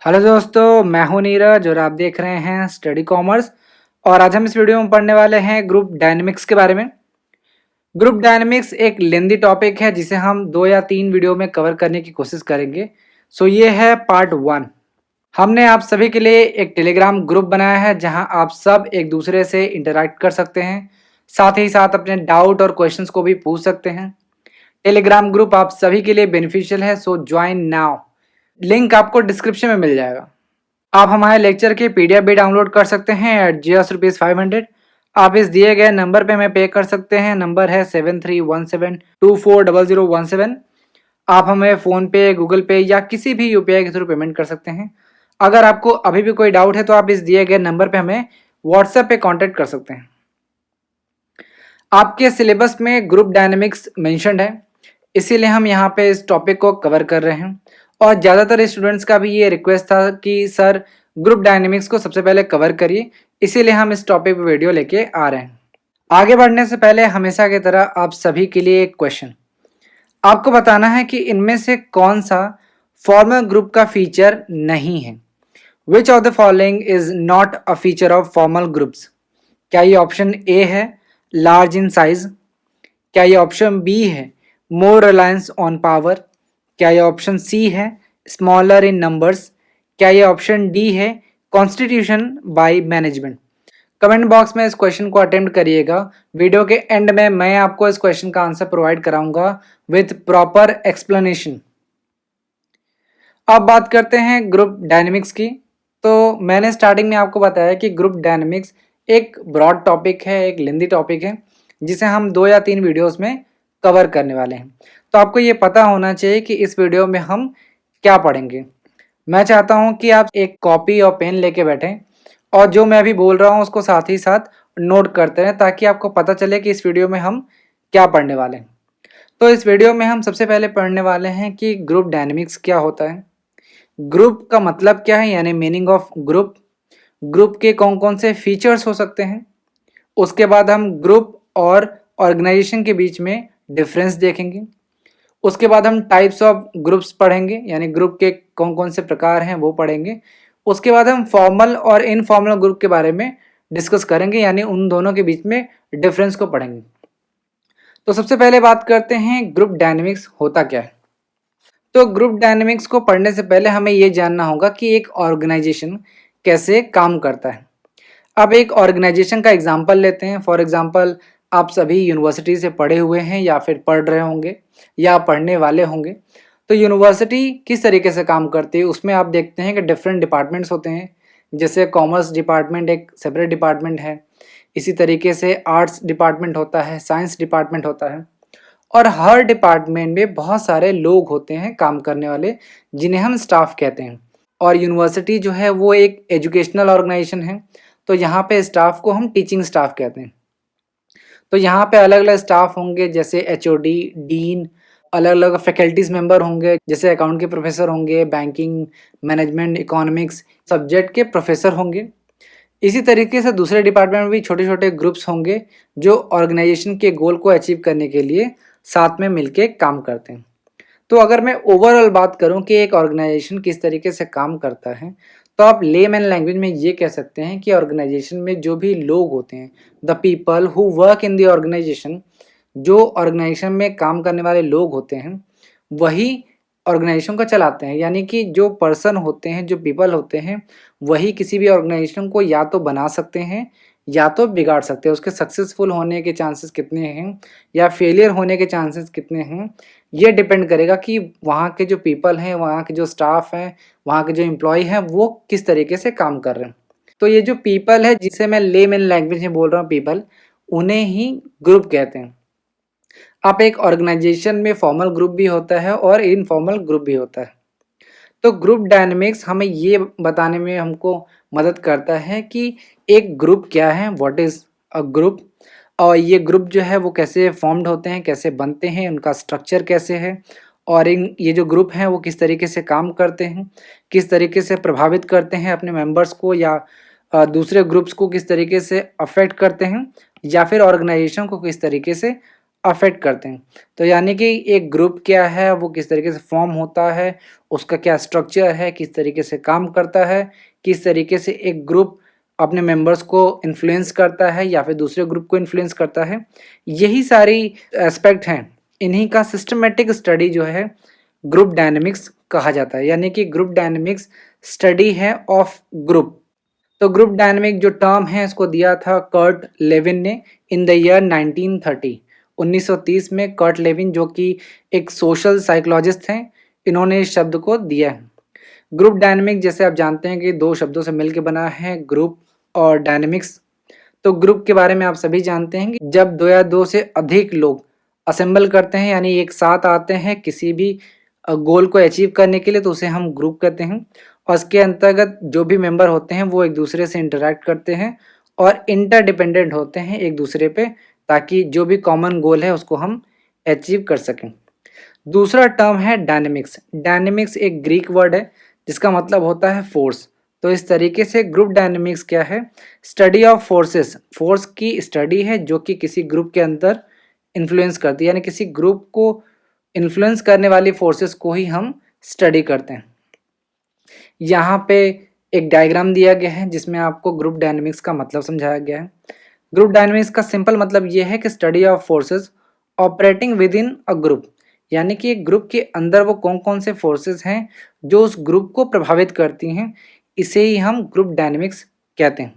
Hello दोस्तों, मैं हूं नीरज और आप देख रहे हैं स्टडी कॉमर्स। और आज हम इस वीडियो में पढ़ने वाले हैं ग्रुप डायनेमिक्स के बारे में। ग्रुप डायनेमिक्स एक लेंदी टॉपिक है जिसे हम 2 या 3 वीडियो में कवर करने की कोशिश करेंगे। ये है पार्ट 1। हमने आप सभी के लिए एक टेलीग्राम ग्रुप बनाया है जहां आप सब एक दूसरे से इंटरैक्ट कर सकते हैं, साथ ही साथ अपने डाउट और क्वेश्चंस को भी पूछ सकते हैं। टेलीग्राम ग्रुप आप सभी के लिए बेनिफिशियल है, सो ज्वाइन नाउ। लिंक आपको डिस्क्रिप्शन में मिल जाएगा। आप हमारे लेक्चर की पीडीएफ भी डाउनलोड कर सकते हैं एट ₹500। आप इस दिए गए नंबर पे हमें पे कर सकते हैं। नंबर है 7317240017। आप हमें फ़ोन पे, गूगल पे या किसी भी यूपीआई के थ्रू पेमेंट कर सकते हैं। अगर आपको अभी भी कोई डाउट है तो आप इस दिए गए नंबर पे हमें व्हाट्सएप पे कांटेक्ट कर सकते हैं। आपके सिलेबस में ग्रुप डायनेमिक्स मेंशन्ड है, इसीलिए हम यहाँ पे इस टॉपिक को कवर कर रहे हैं। और ज़्यादातर स्टूडेंट्स का भी ये रिक्वेस्ट था कि सर ग्रुप डायनेमिक्स को सबसे पहले कवर करिए, इसीलिए हम इस टॉपिक पे वीडियो लेके आ रहे हैं। आगे बढ़ने से पहले हमेशा की तरह आप सभी के लिए एक क्वेश्चन। आपको बताना है कि इनमें से कौन सा फॉर्मल ग्रुप का फीचर नहीं है। Which of the following is not a feature of formal groups. क्या ये ऑप्शन ए है लार्ज इन साइज? क्या ये ऑप्शन बी है मोर रिलायंस ऑन पावर? क्या ये ऑप्शन सी है स्मॉलर इन नंबर्स? क्या ये ऑप्शन डी है constitution by management? Comment box में इस क्वेश्चन को अटेम्प्ट करिएगा। वीडियो के एंड में मैं आपको इस क्वेश्चन का आंसर प्रोवाइड कराऊंगा विथ प्रॉपर एक्सप्लेनेशन। अब बात करते हैं ग्रुप डायनेमिक्स की। तो मैंने स्टार्टिंग में आपको बताया कि ग्रुप डायनेमिक्स एक ब्रॉड टॉपिक है, एक लेंदी टॉपिक है जिसे हम 2 या 3 वीडियोस में कवर करने वाले हैं। तो आपको ये पता होना चाहिए कि इस वीडियो में हम क्या पढ़ेंगे। मैं चाहता हूँ कि आप एक कॉपी और पेन लेके बैठें और जो मैं अभी बोल रहा हूँ उसको साथ ही साथ नोट करते रहें, ताकि आपको पता चले कि इस वीडियो में हम क्या पढ़ने वाले हैं। तो इस वीडियो में हम सबसे पहले पढ़ने वाले हैं कि ग्रुप डायनेमिक्स क्या होता है, ग्रुप का मतलब क्या है यानी मीनिंग ऑफ ग्रुप, ग्रुप के कौन कौन से फीचर्स हो सकते हैं। उसके बाद हम ग्रुप और ऑर्गेनाइजेशन के बीच में डिफरेंस देखेंगे। उसके बाद हम टाइप्स ऑफ ग्रुप्स पढ़ेंगे, यानी ग्रुप के कौन कौन से प्रकार हैं वो पढ़ेंगे। उसके बाद हम फॉर्मल और इनफॉर्मल ग्रुप के बारे में डिस्कस करेंगे, यानी उन दोनों के बीच में डिफरेंस को पढ़ेंगे। तो सबसे पहले बात करते हैं ग्रुप डायनेमिक्स होता क्या है। तो ग्रुप डायनेमिक्स को पढ़ने से पहले हमें ये जानना होगा कि एक ऑर्गेनाइजेशन कैसे काम करता है। अब एक ऑर्गेनाइजेशन का एग्जांपल लेते हैं। फॉर एग्जांपल आप सभी यूनिवर्सिटी से पढ़े हुए हैं या फिर पढ़ रहे होंगे या पढ़ने वाले होंगे। तो यूनिवर्सिटी किस तरीके से काम करती है उसमें आप देखते हैं कि डिफरेंट डिपार्टमेंट्स होते हैं। जैसे कॉमर्स डिपार्टमेंट एक सेपरेट डिपार्टमेंट है, इसी तरीके से आर्ट्स डिपार्टमेंट होता है, साइंस डिपार्टमेंट होता है। और हर डिपार्टमेंट में बहुत सारे लोग होते हैं काम करने वाले, जिन्हें हम स्टाफ कहते हैं। और यूनिवर्सिटी जो है वो एक एजुकेशनल ऑर्गेनाइजेशन है, तो यहाँ पे स्टाफ को हम टीचिंग स्टाफ कहते हैं। तो यहाँ पे अलग अलग स्टाफ होंगे, जैसे एचओडी, डीन, अलग अलग फैकल्टीज मेंबर होंगे, जैसे अकाउंट के प्रोफेसर होंगे, बैंकिंग, मैनेजमेंट, इकोनॉमिक्स सब्जेक्ट के प्रोफेसर होंगे। इसी तरीके से दूसरे डिपार्टमेंट में भी छोटे छोटे ग्रुप्स होंगे जो ऑर्गेनाइजेशन के गोल को अचीव करने के लिए साथ में मिलके काम करते हैं। तो अगर मैं ओवरऑल बात करूं कि एक ऑर्गेनाइजेशन किस तरीके से काम करता है, तो आप लेमैन लैंग्वेज में ये कह सकते हैं कि ऑर्गेनाइजेशन में जो भी लोग होते हैं, the people who work in the organization, जो ऑर्गेनाइजेशन में काम करने वाले लोग होते हैं वही ऑर्गेनाइजेशन को चलाते हैं। यानी कि जो पर्सन होते हैं, जो पीपल होते हैं, वही किसी भी ऑर्गेनाइजेशन को या तो बना सकते हैं या तो बिगाड़ सकते हैं। उसके सक्सेसफुल होने के चांसेस कितने हैं या फेलियर होने के चांसेस कितने हैं, ये डिपेंड करेगा कि वहाँ के जो पीपल हैं, वहाँ के जो स्टाफ हैं, वहाँ के जो एम्प्लॉय हैं, वो किस तरीके से काम कर रहे हैं। तो ये जो पीपल है, जिसे मैं लेमैन लैंग्वेज में बोल रहा हूँ पीपल, उन्हें ही ग्रुप कहते हैं। अब एक ऑर्गेनाइजेशन में फॉर्मल ग्रुप भी होता है और इनफॉर्मल ग्रुप भी होता है। तो ग्रुप डायनेमिक्स हमें ये बताने में हमको मदद करता है कि एक ग्रुप क्या है, व्हाट इज़ अ ग्रुप, और ये ग्रुप जो है वो कैसे फॉर्म्ड होते हैं, कैसे बनते हैं, उनका स्ट्रक्चर कैसे है, और इन ये जो ग्रुप हैं वो किस तरीके से काम करते हैं, किस तरीके से प्रभावित करते हैं अपने मेंबर्स को, या दूसरे ग्रुप्स को किस तरीके से अफेक्ट करते हैं, या फिर ऑर्गेनाइजेशन को किस तरीके से अफेक्ट करते हैं। तो यानी कि एक ग्रुप क्या है, वो किस तरीके से फॉर्म होता है, उसका क्या स्ट्रक्चर है, किस तरीके से काम करता है, किस तरीके से एक ग्रुप अपने मेंबर्स को इन्फ्लुएंस करता है या फिर दूसरे ग्रुप को इन्फ्लुएंस करता है, यही सारी एस्पेक्ट हैं। इन्हीं का सिस्टमेटिक स्टडी जो है ग्रुप डायनेमिक्स कहा जाता है। यानी कि ग्रुप डायनेमिक्स स्टडी है ऑफ ग्रुप। तो ग्रुप डायनेमिक जो टर्म है इसको दिया था कर्ट लेविन ने इन द ईयर 1930। 1930 में कर्ट लेविन, जो कि एक सोशल साइकोलॉजिस्ट हैं, इन्होंने इस शब्द को दिया है। ग्रुप डायनेमिक जैसे आप जानते हैं कि दो शब्दों से मिलकर बना है, ग्रुप और डायनेमिक्स। तो ग्रुप के बारे में आप सभी जानते हैं कि जब दो या दो से अधिक लोग असेंबल करते हैं, यानी एक साथ आते हैं किसी भी गोल को अचीव करने के लिए, तो उसे हम ग्रुप कहते हैं। और इसके अंतर्गत जो भी मेंबर होते हैं वो एक दूसरे से इंटरेक्ट करते हैं और इंटरडिपेंडेंट होते हैं एक दूसरे पे, ताकि जो भी कॉमन गोल है उसको हम अचीव कर सकें। दूसरा टर्म है डायनेमिक्स। डायनेमिक्स एक ग्रीक वर्ड है जिसका मतलब होता है फोर्स। तो इस तरीके से ग्रुप डायनेमिक्स क्या है, स्टडी ऑफ फोर्सेस, फोर्स की स्टडी है जो कि किसी ग्रुप के अंदर इन्फ्लुएंस करती है, यानी किसी ग्रुप को इन्फ्लुएंस करने वाली फोर्सेस को ही हम स्टडी करते हैं। यहाँ पे एक डायग्राम दिया गया है जिसमें आपको ग्रुप डायनेमिक्स का मतलब समझाया गया है। ग्रुप डायनेमिक्स का सिंपल मतलब ये है कि study of forces operating with in a group, यानी कि एक ग्रुप के अंदर वो कौन कौन से फोर्सेस हैं जो उस ग्रुप को प्रभावित करती हैं, इसे ही हम ग्रुप डायनेमिक्स कहते हैं।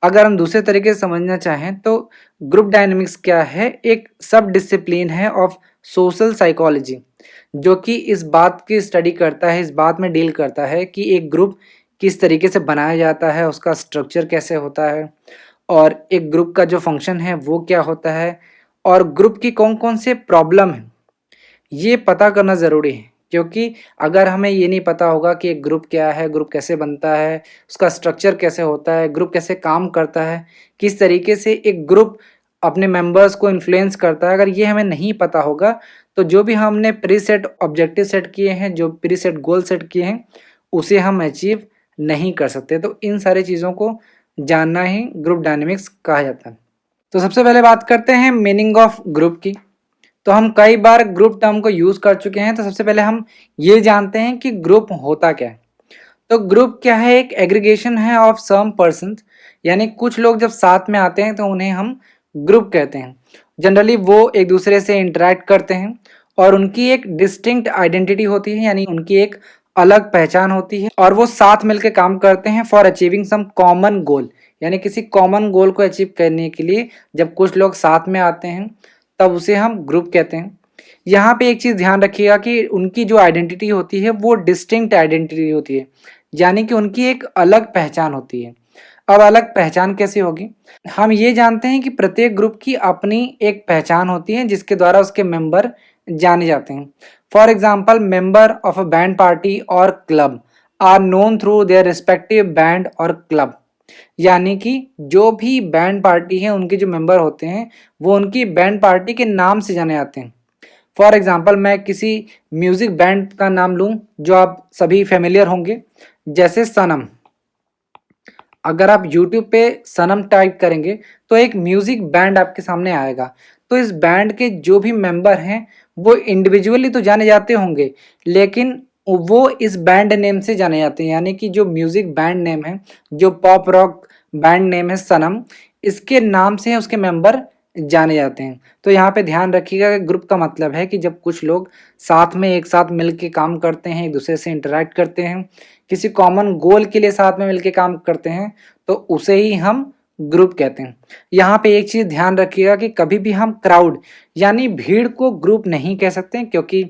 अगर हम दूसरे तरीके से समझना चाहें तो ग्रुप डायनेमिक्स क्या है, एक सब डिसिप्लिन है ऑफ सोशल साइकोलॉजी, जो कि इस बात की स्टडी करता है, इस बात में डील करता है कि एक ग्रुप किस तरीके से बनाया जाता है, उसका स्ट्रक्चर कैसे होता है, और एक ग्रुप का जो फंक्शन है वो क्या होता है, और ग्रुप की कौन कौन से प्रॉब्लम है ये पता करना ज़रूरी है। क्योंकि अगर हमें ये नहीं पता होगा कि एक ग्रुप क्या है, ग्रुप कैसे बनता है, उसका स्ट्रक्चर कैसे होता है, ग्रुप कैसे काम करता है, किस तरीके से एक ग्रुप अपने मेंबर्स को इन्फ्लुएंस करता है, अगर ये हमें नहीं पता होगा तो जो भी हमने प्री सेट ऑब्जेक्टिव सेट किए हैं, जो प्री सेट गोल सेट किए हैं, उसे हम अचीव नहीं कर सकते। तो इन सारी चीज़ों को जानना ही ग्रुप डायनेमिक्स कहा जाता है। तो सबसे पहले बात करते हैं मीनिंग ऑफ ग्रुप की। तो हम कई बार ग्रुप टर्म को यूज़ कर चुके हैं, तो सबसे पहले हम ये जानते हैं कि ग्रुप होता क्या है। तो ग्रुप क्या है, एक एग्रीगेशन है ऑफ सम पर्सन्स, यानी कुछ लोग जब साथ में आते हैं तो उन्हें हम ग्रुप कहते हैं। जनरली वो एक दूसरे से इंटरेक्ट करते हैं और उनकी एक डिस्टिंक्ट आइडेंटिटी होती है, यानी उनकी एक अलग पहचान होती है, और वो साथ मिलकर काम करते हैं for achieving some common goal, यानी किसी कॉमन गोल को अचीव करने के लिए जब कुछ लोग साथ में आते हैं तब उसे हम ग्रुप कहते हैं। यहाँ पे एक चीज़ ध्यान रखिएगा कि उनकी जो आइडेंटिटी होती है वो डिस्टिंक्ट आइडेंटिटी होती है, यानी कि उनकी एक अलग पहचान होती है। अब अलग पहचान कैसे होगी, हम ये जानते हैं कि प्रत्येक ग्रुप की अपनी एक पहचान होती है जिसके द्वारा उसके मेंबर जाने जाते हैं। For example, member of a band party और club are known through their respective band और क्लब, यानी कि जो भी बैंड पार्टी है उनके जो मेंबर होते हैं वो उनकी बैंड पार्टी के नाम से जाने जाते हैं। फॉर एग्जाम्पल, मैं किसी म्यूजिक बैंड का नाम लूं जो आप सभी फेमिलियर होंगे, जैसे सनम। अगर आप यूट्यूब पे सनम टाइप करेंगे तो एक म्यूजिक बैंड आपके सामने आएगा। तो इस बैंड के जो भी मेंबर हैं वो इंडिविजुअली तो जाने जाते होंगे, लेकिन वो इस बैंड नेम से जाने जाते हैं, यानी कि जो म्यूजिक बैंड नेम है, जो पॉप रॉक बैंड नेम है सनम, इसके नाम से उसके मेंबर जाने जाते हैं। तो यहाँ पे ध्यान रखिएगा कि ग्रुप का मतलब है कि जब कुछ लोग साथ में एक साथ मिल के काम करते हैं, एक दूसरे से इंटरेक्ट करते हैं, किसी कॉमन गोल के लिए साथ में मिलके काम करते हैं, तो उसे ही हम ग्रुप कहते हैं। यहाँ पे एक चीज़ ध्यान रखिएगा कि कभी भी हम क्राउड यानी भीड़ को ग्रुप नहीं कह सकते, क्योंकि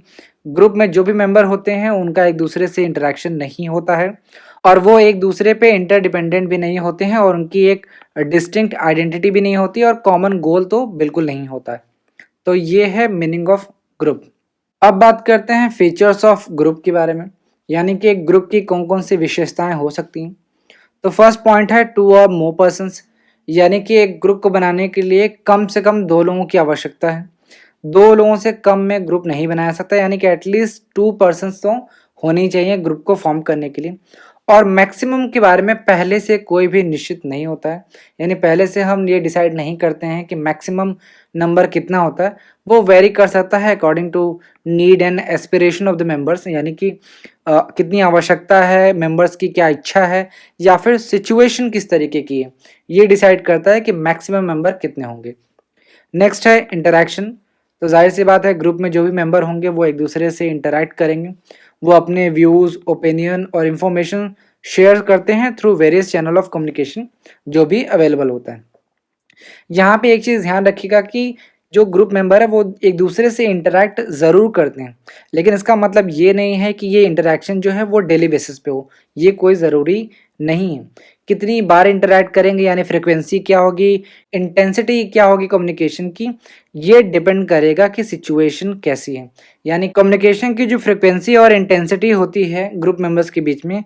ग्रुप में जो भी मेंबर होते हैं उनका एक दूसरे से इंटरेक्शन नहीं होता है और वो एक दूसरे पे इंटरडिपेंडेंट भी नहीं होते हैं और उनकी एक डिस्टिंक्ट आइडेंटिटी भी नहीं होती और कॉमन गोल तो बिल्कुल नहीं होता है। तो ये है मीनिंग ऑफ ग्रुप। अब बात करते हैं फीचर्स ऑफ ग्रुप के बारे में, यानी कि एक ग्रुप की कौन कौन सी विशेषताएं हो सकती हैं। तो फर्स्ट पॉइंट है टू और मोर पर्सन्स, यानी कि एक ग्रुप को बनाने के लिए कम से कम दो लोगों की आवश्यकता है। दो लोगों से कम में ग्रुप नहीं बनाया सकता, यानी कि एटलीस्ट टू पर्सन्स तो होने ही चाहिए ग्रुप को फॉर्म करने के लिए। और मैक्सिमम के बारे में पहले से कोई भी निश्चित नहीं होता है, यानी पहले से हम ये डिसाइड नहीं करते हैं कि मैक्सिमम नंबर कितना होता है। वो वेरी कर सकता है according to need and aspiration of the members, यानी कि कितनी आवश्यकता है मेंबर्स की, क्या इच्छा है, या फिर सिचुएशन किस तरीके की है, ये डिसाइड करता है कि मैक्सिमम मेंबर कितने होंगे। नेक्स्ट है इंटरैक्शन। तो जाहिर सी बात है ग्रुप में जो भी मेंबर होंगे वो एक दूसरे से इंटरैक्ट करेंगे, वो अपने व्यूज़, ओपिनियन और इन्फॉर्मेशन शेयर करते हैं through various channel of communication जो भी अवेलेबल होता है। यहाँ पे एक चीज़ ध्यान रखिएगा कि जो ग्रुप मेंबर है वो एक दूसरे से इंटरैक्ट ज़रूर करते हैं, लेकिन इसका मतलब ये नहीं है कि ये इंटरैक्शन जो है वो डेली बेसिस पे हो, ये कोई ज़रूरी नहीं है। कितनी बार इंटरैक्ट करेंगे, यानी फ्रिक्वेंसी क्या होगी, इंटेंसिटी क्या होगी कम्युनिकेशन की, ये डिपेंड करेगा कि सिचुएशन कैसी है। यानी कम्युनिकेशन की जो फ्रिक्वेंसी और इंटेंसिटी होती है ग्रुप मेंबर्स के बीच में,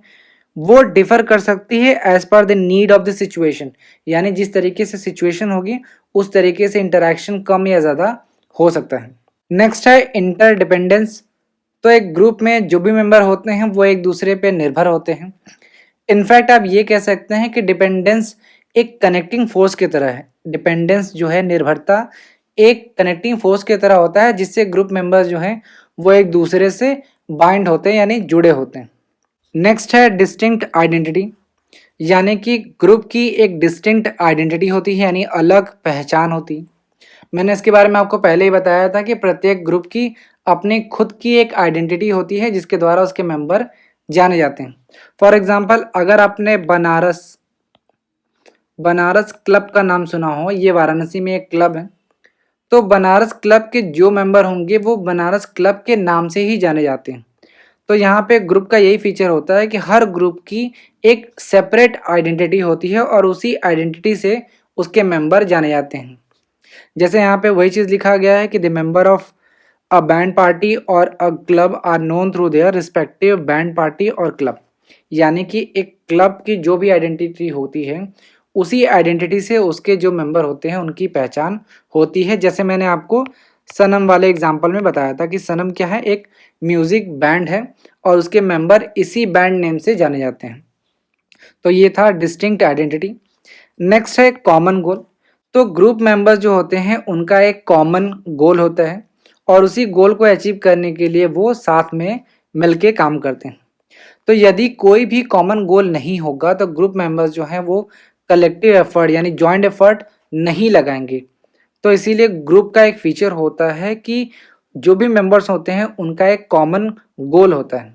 वो डिफर कर सकती है as per the need of the situation, यानी जिस तरीके से सिचुएशन होगी उस तरीके से इंटरैक्शन कम या ज़्यादा हो सकता है। नेक्स्ट है इंटरडिपेंडेंस। तो एक ग्रुप में जो भी मेंबर होते हैं वो एक दूसरे पे निर्भर होते हैं। इनफैक्ट आप ये कह सकते हैं कि डिपेंडेंस एक कनेक्टिंग फोर्स की तरह है। डिपेंडेंस जो है, निर्भरता, एक कनेक्टिंग फोर्स की तरह होता है जिससे ग्रुप मेंबर्स जो हैं वो एक दूसरे से बाइंड होते हैं, यानी जुड़े होते हैं। नेक्स्ट है डिस्टिंक्ट आइडेंटिटी, यानी कि ग्रुप की एक डिस्टिंक्ट आइडेंटिटी होती है, यानी अलग पहचान होती है। मैंने इसके बारे में आपको पहले ही बताया था कि प्रत्येक ग्रुप की अपनी खुद की एक आइडेंटिटी होती है जिसके द्वारा उसके मेंबर जाने जाते हैं। फॉर एग्जांपल, अगर आपने बनारस बनारस क्लब का नाम सुना हो, ये वाराणसी में एक क्लब है, तो बनारस क्लब के जो मेंबर होंगे वो बनारस क्लब के नाम से ही जाने जाते हैं। तो यहाँ पे ग्रुप का यही फीचर होता है कि हर ग्रुप की एक सेपरेट आइडेंटिटी होती है और उसी आइडेंटिटी से उसके मेंबर जाने जाते हैं। जैसे यहाँ पे वही चीज़ लिखा गया है कि the member of a band party और a club are known through their respective band party और क्लब, यानी कि एक क्लब की जो भी आइडेंटिटी होती है उसी आइडेंटिटी से उसके जो मेंबर होते हैं उनकी पहचान होती है। जैसे मैंने आपको सनम वाले एग्जाम्पल में बताया था कि सनम क्या है, एक म्यूजिक बैंड है और उसके मेंबर इसी बैंड नेम से जाने जाते हैं। तो ये था डिस्टिंक्ट आइडेंटिटी। नेक्स्ट है कॉमन गोल। तो ग्रुप मेंबर्स जो होते हैं उनका एक कॉमन गोल होता है और उसी गोल को अचीव करने के लिए वो साथ में मिलके काम करते हैं। तो यदि कोई भी कॉमन गोल नहीं होगा तो ग्रुप मेंबर्स जो हैं वो कलेक्टिव एफर्ट यानी जॉइंट एफर्ट नहीं लगाएंगे। तो इसीलिए ग्रुप का एक फीचर होता है कि जो भी मेंबर्स होते हैं उनका एक कॉमन गोल होता है।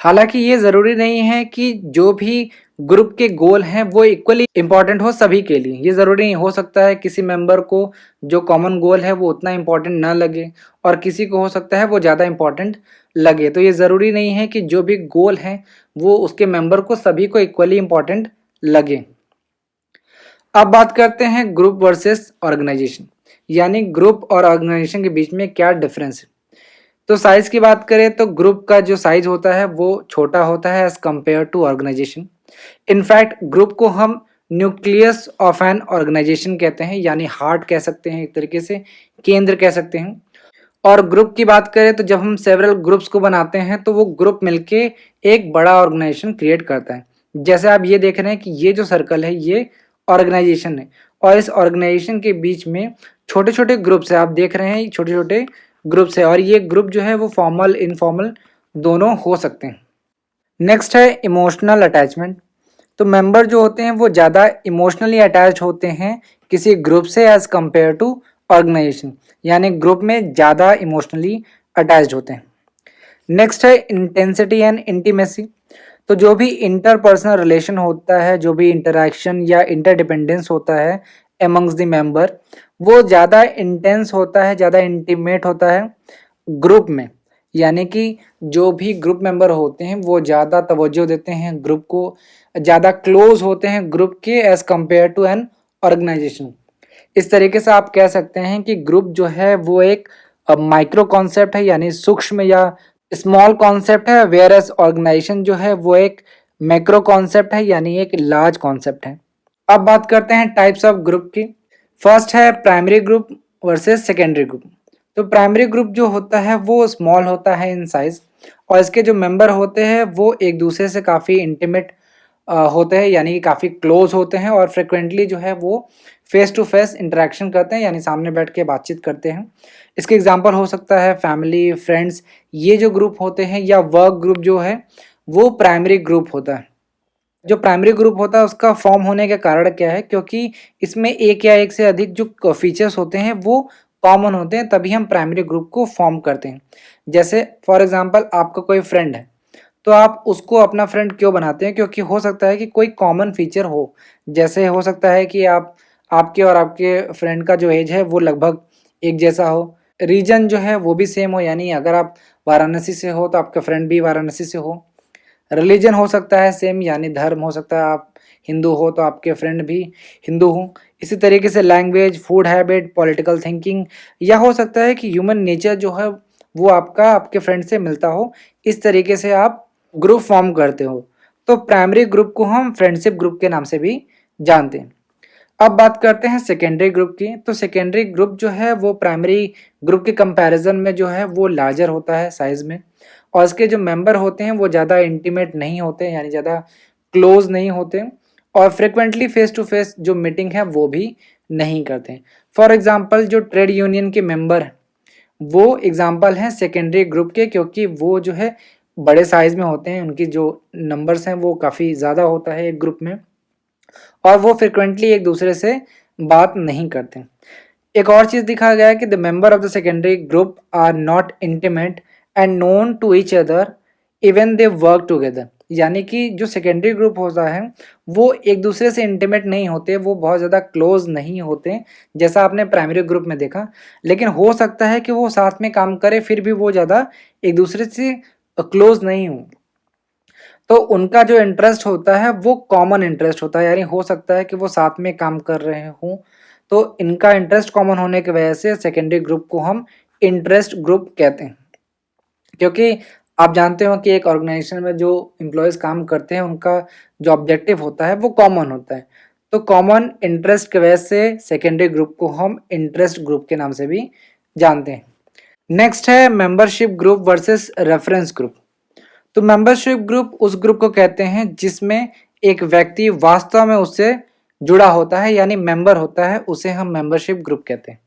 हालांकि ये ज़रूरी नहीं है कि जो भी ग्रुप के गोल हैं वो इक्वली इम्पॉर्टेंट हो सभी के लिए। ये ज़रूरी नहीं, हो सकता है किसी मेंबर को जो कॉमन गोल है वो उतना इम्पॉर्टेंट ना लगे और किसी को हो सकता है वो ज़्यादा इम्पॉर्टेंट लगे। तो ये ज़रूरी नहीं है कि जो भी गोल है वो उसके मेंबर को सभी को इक्वली इम्पॉर्टेंट लगे। अब बात करते हैं ग्रुप वर्सेस ऑर्गेनाइजेशन, यानी ग्रुप और ऑर्गेनाइजेशन के बीच में क्या डिफरेंस है। तो साइज की बात करें तो ग्रुप का जो साइज होता है वो छोटा होता है as compare to organization. In fact group को हम न्यूक्लियस ऑफ एन ऑर्गेनाइजेशन कहते हैं, यानी हार्ट कह सकते हैं, एक तरीके से केंद्र कह सकते हैं। और ग्रुप की बात करें तो जब हम सेवरल ग्रुप्स को बनाते हैं तो वो ग्रुप मिलके एक बड़ा ऑर्गेनाइजेशन क्रिएट करता है। जैसे आप ये देख रहे हैं कि ये जो सर्कल है ये ऑर्गेनाइजेशन है और इस ऑर्गेनाइजेशन के बीच में छोटे छोटे ग्रुप्स है, आप देख रहे हैं छोटे छोटे ग्रुप्स है और ये ग्रुप जो है वो फॉर्मल इनफॉर्मल दोनों हो सकते हैं। नेक्स्ट है इमोशनल अटैचमेंट। तो मेंबर जो होते हैं वो ज़्यादा इमोशनली अटैच होते हैं किसी ग्रुप से एज कंपेयर टू ऑर्गेनाइजेशन, यानी ग्रुप में ज़्यादा इमोशनली अटैच्ड होते हैं। नेक्स्ट है इंटेंसिटी एंड इंटीमेसी। तो जो भी इंटरपर्सनल रिलेशन होता है, जो भी इंटरैक्शन या इंटरडिपेंडेंस होता है एमंग्स द मेंबर, वो ज़्यादा इंटेंस होता है, ज़्यादा इंटीमेट होता है ग्रुप में। यानी कि जो भी ग्रुप मेंबर होते हैं वो ज़्यादा तवज्जो देते हैं ग्रुप को, ज़्यादा क्लोज होते हैं ग्रुप के as compare to an organization. इस तरीके से आप कह सकते हैं कि ग्रुप जो है वो एक माइक्रो कॉन्सेप्ट है, यानी सूक्ष्म या स्मॉल कॉन्सेप्ट है, वेयर एज ऑर्गेनाइजेशन जो है वो एक मैक्रो कॉन्सेप्ट है, यानी एक लार्ज कॉन्सेप्ट है। अब बात करते हैं टाइप्स ऑफ ग्रुप की। फर्स्ट है primary group versus secondary group. तो प्राइमरी ग्रुप जो होता है वो स्मॉल होता है इन साइज और इसके जो मेंबर होते हैं वो एक दूसरे से काफ़ी इंटीमेट होते हैं, यानी कि काफ़ी क्लोज होते हैं और फ्रिक्वेंटली जो है वो फेस टू फेस इंटरेक्शन करते हैं, यानी सामने बैठ के बातचीत करते हैं। इसके एग्जांपल हो सकता है फैमिली, फ्रेंड्स, ये जो ग्रुप होते हैं, या वर्क ग्रुप जो है वो प्राइमरी ग्रुप होता है। जो प्राइमरी ग्रुप होता है उसका फॉर्म होने का कारण क्या है, क्योंकि इसमें एक या एक से अधिक जो फीचर्स होते हैं वो कॉमन होते हैं, तभी हम प्राइमरी ग्रुप को फॉर्म करते हैं। जैसे फॉर एग्जांपल आपका कोई फ्रेंड है, तो आप उसको अपना फ्रेंड क्यों बनाते हैं, क्योंकि हो सकता है कि कोई कॉमन फीचर हो। जैसे हो सकता है कि आपके और आपके फ्रेंड का जो एज है वो लगभग एक जैसा हो, रीजन जो है वो भी सेम हो, यानी अगर आप वाराणसी से हो तो आपका फ्रेंड भी वाराणसी से हो। रिलीजन हो सकता है सेम, यानी धर्म हो सकता है, आप हिंदू हो तो आपके फ्रेंड भी हिंदू हो। इसी तरीके से language, food habit, political thinking, या हो सकता है कि ह्यूमन नेचर जो है वो आपके फ्रेंड से मिलता हो। इस तरीके से आप ग्रुप फॉर्म करते हो। तो प्राइमरी ग्रुप को हम फ्रेंडशिप ग्रुप के नाम से भी जानते हैं। अब बात करते हैं सेकेंडरी ग्रुप की। तो सेकेंडरी ग्रुप जो है वो प्राइमरी ग्रुप के कंपैरिजन में जो है वो लार्जर होता है साइज में, और इसके जो मेंबर होते हैं वो ज़्यादा इंटीमेट नहीं होते, यानी ज़्यादा क्लोज नहीं होते, और फ्रिक्वेंटली फेस टू फेस जो मीटिंग है वो भी नहीं करते। फॉर एग्जांपल जो ट्रेड यूनियन के मेंबर हैं वो एग्जांपल हैं सेकेंडरी ग्रुप के, क्योंकि वो जो है बड़े साइज में होते हैं, उनकी जो नंबर्स हैं वो काफ़ी ज़्यादा होता है एक ग्रुप में, और वो फ्रिक्वेंटली एक दूसरे से बात नहीं करते। एक और चीज़ दिखाया गया है कि the member of the secondary group are not intimate and known to each other even they work together, यानी कि जो सेकेंडरी ग्रुप होता है वो एक दूसरे से इंटीमेट नहीं होते, वो बहुत ज़्यादा क्लोज नहीं होते जैसा आपने प्राइमरी ग्रुप में देखा, लेकिन हो सकता है कि वो साथ में काम करे फिर भी वो ज़्यादा एक दूसरे से क्लोज नहीं हो। तो उनका जो इंटरेस्ट होता है वो कॉमन इंटरेस्ट होता है, यानी हो सकता है कि वो साथ में काम कर रहे हों, तो इनका इंटरेस्ट कॉमन होने की वजह से सेकेंडरी ग्रुप को हम इंटरेस्ट ग्रुप कहते हैं। क्योंकि आप जानते हो कि एक ऑर्गेनाइजेशन में जो एम्प्लॉयज़ काम करते हैं उनका जो ऑब्जेक्टिव होता है वो कॉमन होता है, तो कॉमन इंटरेस्ट की वजह से सेकेंडरी ग्रुप को हम इंटरेस्ट ग्रुप के नाम से भी जानते हैं। नेक्स्ट है membership group versus reference group. तो मेंबरशिप ग्रुप उस ग्रुप को कहते हैं जिसमें एक व्यक्ति वास्तव में उससे जुड़ा होता है, यानी मेंबर होता है, उसे हम मेंबरशिप ग्रुप कहते हैं।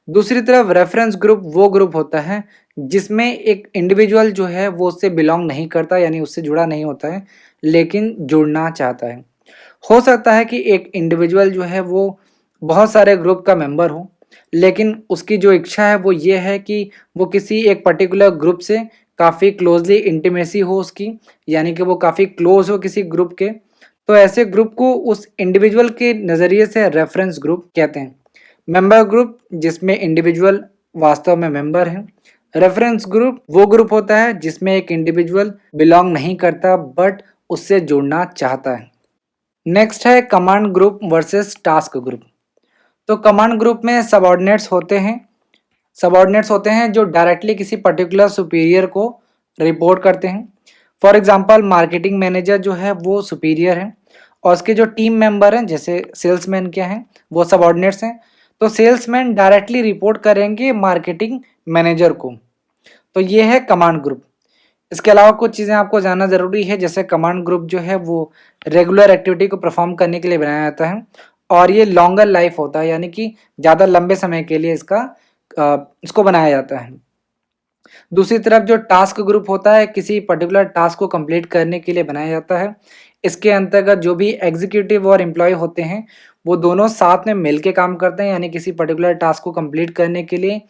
दूसरी तरफ रेफरेंस ग्रुप वो ग्रुप होता है जिसमें एक इंडिविजुअल जो है वो उससे बिलोंग नहीं करता, यानी उससे जुड़ा नहीं होता है, लेकिन जुड़ना चाहता है। हो सकता है कि एक इंडिविजुअल जो है वो बहुत सारे ग्रुप का मेंबर हो, लेकिन उसकी जो इच्छा है वो ये है कि वो किसी एक पर्टिकुलर ग्रुप से काफ़ी क्लोजली इंटीमेसी हो उसकी, यानी कि वो काफ़ी क्लोज हो किसी ग्रुप के। तो ऐसे ग्रुप को उस इंडिविजुअल के नज़रिए से रेफरेंस ग्रुप कहते हैं। मेंबर ग्रुप जिसमें इंडिविजुअल वास्तव में मेंबर है। रेफरेंस ग्रुप वो ग्रुप होता है जिसमें एक इंडिविजुअल बिलोंग नहीं करता बट उससे जुड़ना चाहता है। नेक्स्ट है command group versus task group. तो कमांड ग्रुप में सबऑर्डिनेट्स होते हैं जो डायरेक्टली किसी पर्टिकुलर सुपीरियर को रिपोर्ट करते हैं। फॉर एग्जांपल मार्केटिंग मैनेजर जो है वो सुपीरियर है, और उसके जो टीम मेंबर हैं जैसे सेल्समैन क्या हैं वो सबऑर्डिनेट्स हैं। तो सेल्समैन डायरेक्टली रिपोर्ट करेंगे मार्केटिंग मैनेजर को। तो ये है कमांड ग्रुप। इसके अलावा कुछ चीज़ें आपको जानना ज़रूरी है, जैसे कमांड ग्रुप जो है वो रेगुलर एक्टिविटी को परफॉर्म करने के लिए बनाया जाता है, और ये लॉन्गर लाइफ होता है, यानी कि ज़्यादा लंबे समय के लिए इसको बनाया जाता है। दूसरी तरफ जो टास्क ग्रुप होता है किसी पर्टिकुलर टास्क को कंप्लीट करने के लिए बनाया जाता है। इसके अंतर्गत जो भी एग्जीक्यूटिव और एम्प्लॉय होते हैं वो दोनों साथ में मिलके काम करते हैं, यानी किसी पर्टिकुलर टास्क को कंप्लीट करने के लिए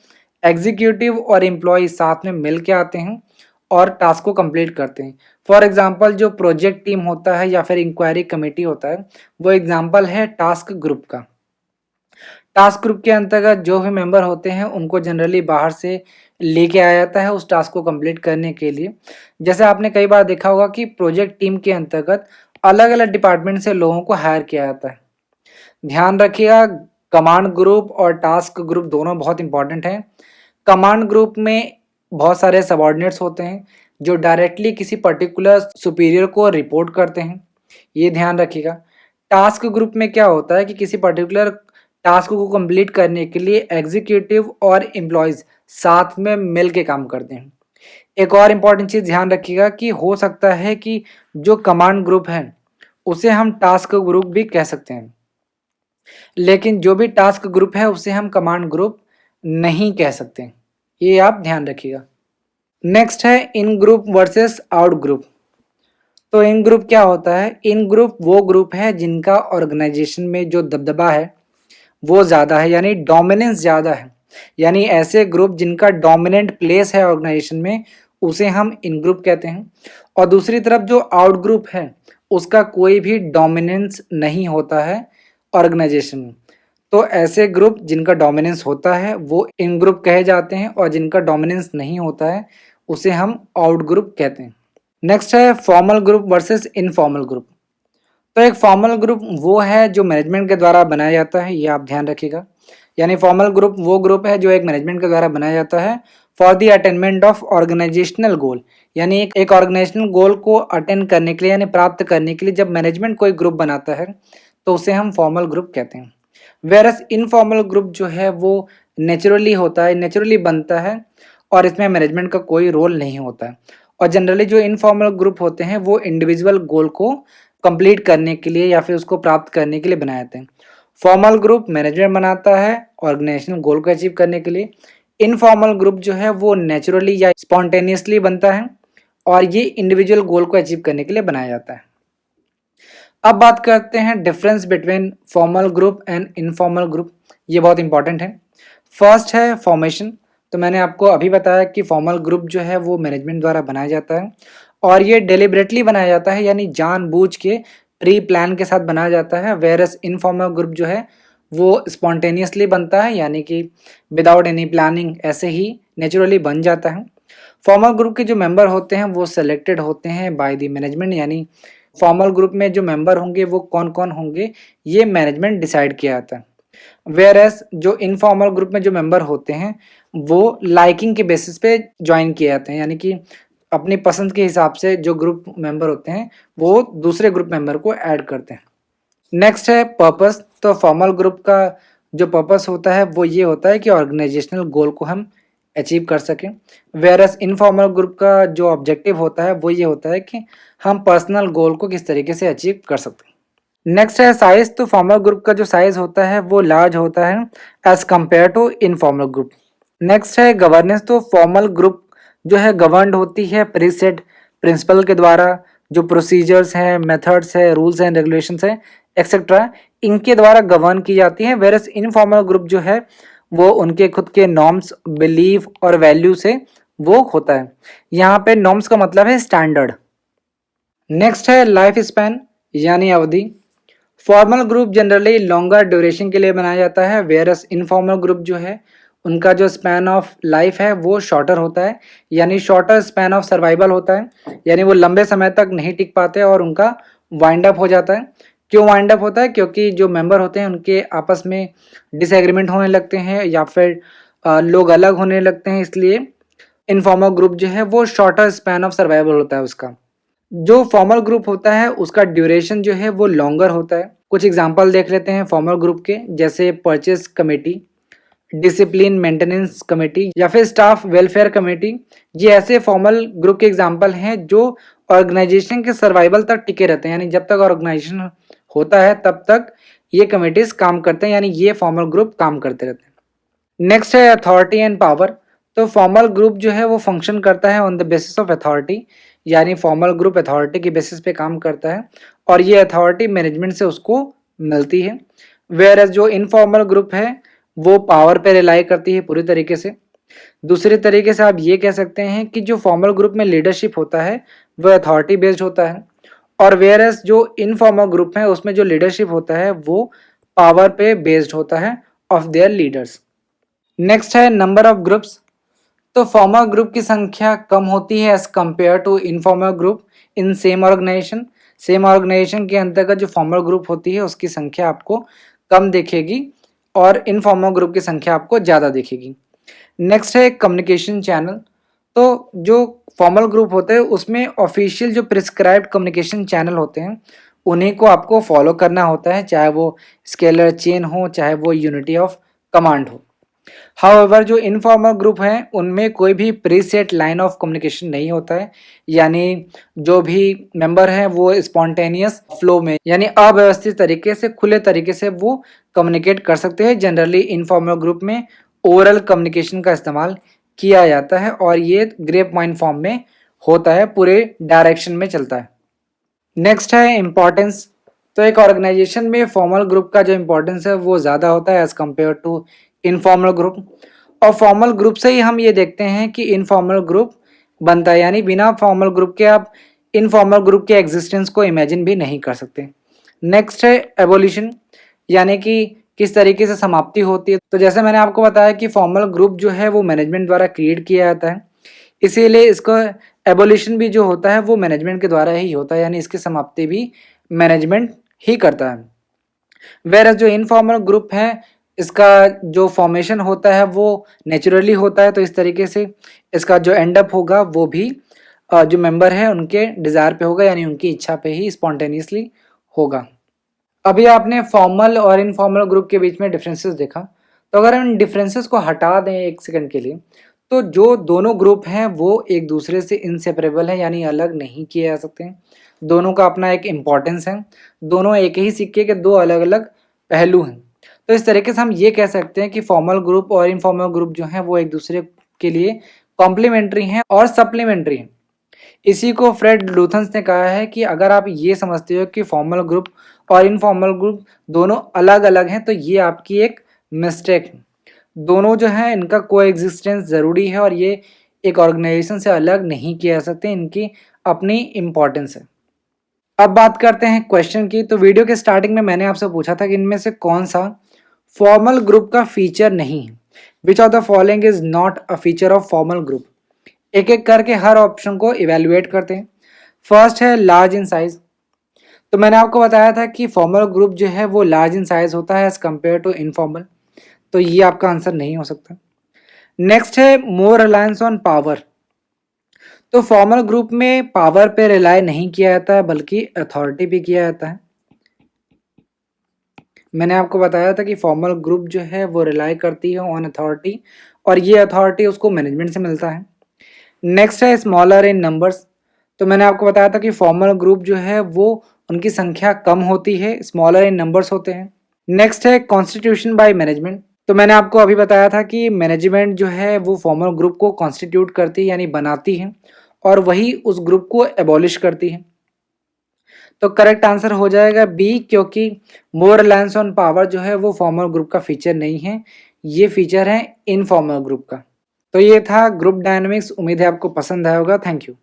एग्जीक्यूटिव और एम्प्लॉय साथ में मिल के आते हैं और टास्क को कंप्लीट करते हैं। फॉर एग्जांपल जो प्रोजेक्ट टीम होता है या फिर इंक्वायरी कमेटी होता है वो एग्जांपल है टास्क ग्रुप का। टास्क ग्रुप के अंतर्गत जो भी मेंबर होते हैं उनको जनरली बाहर से लेके आया जाता है उस टास्क को कंप्लीट करने के लिए। जैसे आपने कई बार देखा होगा कि प्रोजेक्ट टीम के अंतर्गत अलग अलग डिपार्टमेंट से लोगों को हायर किया जाता है। ध्यान रखिएगा, कमांड ग्रुप और टास्क ग्रुप दोनों बहुत इंपॉर्टेंट हैं। कमांड ग्रुप में बहुत सारे सबऑर्डिनेट्स होते हैं जो डायरेक्टली किसी पर्टिकुलर सुपीरियर को रिपोर्ट करते हैं, ये ध्यान रखिएगा। टास्क ग्रुप में क्या होता है कि किसी पर्टिकुलर टास्क को कंप्लीट करने के लिए एग्जीक्यूटिव और एम्प्लॉयज़ साथ में मिल के काम करते हैं। एक और इम्पॉर्टेंट चीज़ ध्यान रखिएगा कि हो सकता है कि जो कमांड ग्रुप है उसे हम टास्क ग्रुप भी कह सकते हैं, लेकिन जो भी टास्क ग्रुप है उसे हम कमांड ग्रुप नहीं कह सकते, ये आप ध्यान रखिएगा। नेक्स्ट है इन ग्रुप वर्सेस आउट ग्रुप। तो इन ग्रुप क्या होता है? इन ग्रुप वो ग्रुप है जिनका ऑर्गेनाइजेशन में जो दबदबा है वो ज़्यादा है, यानी डोमिनेंस ज़्यादा है, यानी ऐसे ग्रुप जिनका डोमिनेंट प्लेस है ऑर्गेनाइजेशन में उसे हम इन ग्रुप कहते हैं। और दूसरी तरफ जो आउट ग्रुप है उसका कोई भी डोमिनेंस नहीं होता है ऑर्गेनाइजेशन में। तो ऐसे ग्रुप जिनका डोमिनेंस होता है वो इन ग्रुप कहे जाते हैं, और जिनका डोमिनेंस नहीं होता है उसे हम आउट ग्रुप कहते हैं। नेक्स्ट है formal group versus informal group. तो एक फॉर्मल ग्रुप वो है जो मैनेजमेंट के द्वारा बनाया जाता है, ये आप ध्यान रखिएगा। यानी फॉर्मल ग्रुप वो ग्रुप है जो एक मैनेजमेंट के द्वारा बनाया जाता है for the attainment of organisational goal, यानी एक ऑर्गेनाइजेशनल गोल को अटेंड करने के लिए यानी प्राप्त करने के लिए जब मैनेजमेंट कोई ग्रुप बनाता है तो उसे हम फॉर्मल ग्रुप कहते हैं। वेरस इनफॉर्मल ग्रुप जो है वो नेचुरली होता है, नेचुरली बनता है, और इसमें मैनेजमेंट का कोई रोल नहीं होता है। और जनरली जो इनफॉर्मल ग्रुप होते हैं वो इंडिविजुअल गोल को कंप्लीट करने के लिए या फिर उसको प्राप्त करने के लिए बनाए जाते हैं। फॉर्मल ग्रुप मैनेजमेंट बनाता है ऑर्गेनाइजेशनल गोल को अचीव करने के लिए। इनफॉर्मल ग्रुप जो है वो नेचुरली या स्पॉन्टेनियसली बनता है और ये इंडिविजुअल गोल को अचीव करने के लिए बनाया जाता है। अब बात करते हैं difference between formal group and informal group, ये बहुत इंपॉर्टेंट है। फर्स्ट है फॉर्मेशन। तो मैंने आपको अभी बताया कि फॉर्मल ग्रुप जो है वो मैनेजमेंट द्वारा बनाया जाता है और ये डेलिबरेटली बनाया जाता है, यानी जानबूझ के प्री प्लान के साथ बनाया जाता है। वेरस इनफॉर्मल ग्रुप जो है वो स्पॉन्टेनियसली बनता है, यानी कि विदाउट एनी प्लानिंग ऐसे ही नेचुरली बन जाता है। फॉर्मल ग्रुप के जो मेंबर होते हैं वो सेलेक्टेड होते हैं बाय द मैनेजमेंट, यानी फॉर्मल ग्रुप में जो मेंबर होंगे वो कौन कौन होंगे ये मैनेजमेंट डिसाइड किया जाता है। वेयरएस जो इनफॉर्मल ग्रुप में जो मेंबर होते हैं वो लाइकिंग के बेसिस पे ज्वाइन किए जाते हैं, यानी कि अपनी पसंद के हिसाब से जो ग्रुप मेंबर होते हैं वो दूसरे ग्रुप मेंबर को ऐड करते हैं। नेक्स्ट है पर्पस। तो फॉर्मल ग्रुप का जो पर्पस होता है वो ये होता है कि ऑर्गेनाइजेशनल गोल को हम अचीव कर सकें। वेयरएस इनफॉर्मल ग्रुप का जो ऑब्जेक्टिव होता है वो ये होता है कि हम पर्सनल गोल को किस तरीके से अचीव कर सकते हैं। नेक्स्ट है साइज। तो फॉर्मल ग्रुप का जो साइज होता है वो लार्ज होता है as compare to informal group. Next है गवर्नेंस। तो फॉर्मल ग्रुप जो है गवर्नड होती है प्रीसेट प्रिंसिपल के द्वारा, जो प्रोसीजर्स हैं, मेथड्स है, रूल्स एंड रेगुलेशंस है एक्सेट्रा, इनके द्वारा गवर्न की जाती है। वेरस इनफॉर्मल ग्रुप जो है वो उनके खुद के नॉर्म्स, बिलीफ और वैल्यू से वो होता है। यहाँ पे नॉर्म्स का मतलब है स्टैंडर्ड। नेक्स्ट है लाइफ स्पैन यानी अवधि। Formal group generally longer duration के लिए बनाया जाता है, वेयरस इनफॉर्मल ग्रुप जो है उनका जो स्पैन ऑफ लाइफ है वो शॉर्टर होता है, यानी शॉर्टर स्पैन ऑफ सर्वाइवल होता है, यानी वो लंबे समय तक नहीं टिक पाते और उनका वाइंड अप हो जाता है। क्यों वाइंड अप होता है? क्योंकि जो मेंबर होते हैं उनके आपस में डिसएग्रीमेंट होने लगते हैं या फिर लोग अलग होने लगते हैं, इसलिए इनफॉर्मल ग्रुप जो है वो शॉर्टर स्पैन ऑफ सर्वाइवल होता है उसका। जो फॉर्मल ग्रुप होता है उसका ड्यूरेशन जो है वो लॉन्गर होता है। कुछ एग्जांपल देख लेते हैं फॉर्मल ग्रुप के, जैसे purchase committee, discipline maintenance committee या फिर स्टाफ वेलफेयर कमेटी। ये ऐसे फॉर्मल ग्रुप के एग्जांपल हैं जो ऑर्गेनाइजेशन के सर्वाइवल तक टिके रहते हैं, यानी जब तक ऑर्गेनाइजेशन होता है तब तक ये कमेटीज काम करते हैं, यानी ये फॉर्मल ग्रुप काम करते रहते हैं। नेक्स्ट है अथॉरिटी एंड पावर। तो फॉर्मल ग्रुप जो है वो फंक्शन करता है on the basis of authority, यानी फॉर्मल ग्रुप अथॉरिटी के बेसिस पे काम करता है और ये अथॉरिटी मैनेजमेंट से उसको मिलती है। वेयर एज जो इनफॉर्मल ग्रुप है वो पावर पे रिलाई करती है पूरी तरीके से। दूसरे तरीके से आप ये कह सकते हैं कि जो फॉर्मल ग्रुप में लीडरशिप होता है वह अथॉरिटी बेस्ड होता है, और वेयर एज जो इनफॉर्मल ग्रुप है उसमें जो लीडरशिप होता है वो पावर पे बेस्ड होता है ऑफ देयर लीडर्स। नेक्स्ट है नंबर ऑफ ग्रुप्स। तो फॉर्मल ग्रुप की संख्या कम होती है as compare to informal group in same organization. Same organization के अंतर्गत जो फॉर्मल ग्रुप होती है उसकी संख्या आपको कम दिखेगी और इनफॉर्मल ग्रुप की संख्या आपको ज़्यादा दिखेगी। नेक्स्ट है कम्युनिकेशन चैनल। तो जो फॉर्मल ग्रुप होते हैं उसमें ऑफिशियल जो प्रिस्क्राइब्ड कम्युनिकेशन चैनल होते हैं उन्हीं को आपको फॉलो करना होता है, चाहे वो स्केलर चेन हो चाहे वो यूनिटी ऑफ कमांड हो। हाउएवर जो इनफॉर्मल ग्रुप हैं उनमें कोई भी प्रीसेट लाइन ऑफ कम्युनिकेशन नहीं होता है, यानी जो भी मेंबर हैं वो स्पॉन्टेनियस फ्लो में यानी अव्यवस्थित तरीके से खुले तरीके से वो कम्युनिकेट कर सकते हैं। जनरली इनफॉर्मल ग्रुप में ओरल कम्युनिकेशन का इस्तेमाल किया जाता है और ये ग्रेप वाइन फॉर्म में होता है, पूरे डायरेक्शन में चलता है। नेक्स्ट है इम्पोर्टेंस। तो एक ऑर्गेनाइजेशन में फॉर्मल ग्रुप का जो इम्पोर्टेंस है वो ज़्यादा होता है as compare to informal group. और फॉर्मल ग्रुप से ही हम ये देखते हैं कि इनफॉर्मल ग्रुप बनता है, यानी बिना फॉर्मल ग्रुप के आप इनफॉर्मल ग्रुप के एग्जिस्टेंस को इमेजिन भी नहीं कर सकते। नेक्स्ट है एवोल्यूशन, यानी कि किस तरीके से समाप्ति होती है। तो जैसे मैंने आपको बताया कि फॉर्मल ग्रुप जो है वो मैनेजमेंट द्वारा क्रिएट किया जाता है, इसीलिए इसको एवोल्यूशन भी जो होता है वो मैनेजमेंट के द्वारा ही होता है, यानी इसकी समाप्ति भी मैनेजमेंट ही करता है। वेयर जो इनफॉर्मल ग्रुप है इसका जो फॉर्मेशन होता है वो नेचुरली होता है, तो इस तरीके से इसका जो एंड अप होगा वो भी जो मेंबर है उनके डिज़ायर पे होगा, यानी उनकी इच्छा पे ही स्पॉन्टेनियसली होगा। अभी आपने फॉर्मल और इनफॉर्मल ग्रुप के बीच में डिफरेंसेस देखा, तो अगर हम डिफरेंसेस को हटा दें एक सेकंड के लिए, तो जो दोनों ग्रुप हैं वो एक दूसरे से इनसेपरेबल हैं, यानी अलग नहीं किए जा सकते हैं। दोनों का अपना एक इम्पॉर्टेंस है, दोनों एक ही सिक्के के दो अलग अलग पहलू हैं। तो इस तरीके से हम ये कह सकते हैं कि फॉर्मल ग्रुप और इनफॉर्मल ग्रुप जो हैं वो एक दूसरे के लिए कॉम्प्लीमेंट्री हैं और सप्लीमेंट्री हैं। इसी को फ्रेड लूथन्स ने कहा है कि अगर आप ये समझते हो कि फॉर्मल ग्रुप और इनफॉर्मल ग्रुप दोनों अलग अलग हैं तो ये आपकी एक मिस्टेक है। दोनों जो है इनका कोएग्जिस्टेंस ज़रूरी है और ये एक ऑर्गेनाइजेशन से अलग नहीं किया जा सकते, इनकी अपनी इम्पोर्टेंस है। अब बात करते हैं क्वेश्चन की। तो वीडियो के स्टार्टिंग में मैंने आपसे पूछा था कि इनमें से कौन सा फॉर्मल ग्रुप का फीचर नहीं है। Which of the following is not a feature of formal group. एक एक करके हर ऑप्शन को इवेल्युएट करते हैं। फर्स्ट है लार्ज इन साइज। तो मैंने आपको बताया था कि फॉर्मल ग्रुप जो है वो लार्ज इन साइज होता है एज कम्पेयर टू इनफॉर्मल, तो ये आपका आंसर नहीं हो सकता। नेक्स्ट है मोर रिलायंस ऑन पावर। तो फॉर्मल ग्रुप में पावर पे रिलाय नहीं किया जाता है बल्कि अथॉरिटी पे किया जाता है। मैंने आपको बताया था कि फॉर्मल ग्रुप जो है वो रिलाय करती है ऑन अथॉरिटी और ये अथॉरिटी उसको मैनेजमेंट से मिलता है। नेक्स्ट है स्मॉलर इन नंबर्स। तो मैंने आपको बताया था कि फॉर्मल ग्रुप जो है वो उनकी संख्या कम होती है, स्मॉलर इन नंबर्स होते हैं। नेक्स्ट है कॉन्स्टिट्यूशन बाय मैनेजमेंट। तो मैंने आपको अभी बताया था कि मैनेजमेंट जो है वो फॉर्मल ग्रुप को कॉन्स्टिट्यूट करती है यानी बनाती है और वही उस ग्रुप को एबॉलिश करती है। तो करेक्ट आंसर हो जाएगा बी, क्योंकि मोर रिलायंस ऑन पावर जो है वो फॉर्मल ग्रुप का फीचर नहीं है, ये फीचर है इनफॉर्मल ग्रुप का। तो ये था ग्रुप डायनामिक्स। उम्मीद है आपको पसंद आया होगा। Thank you.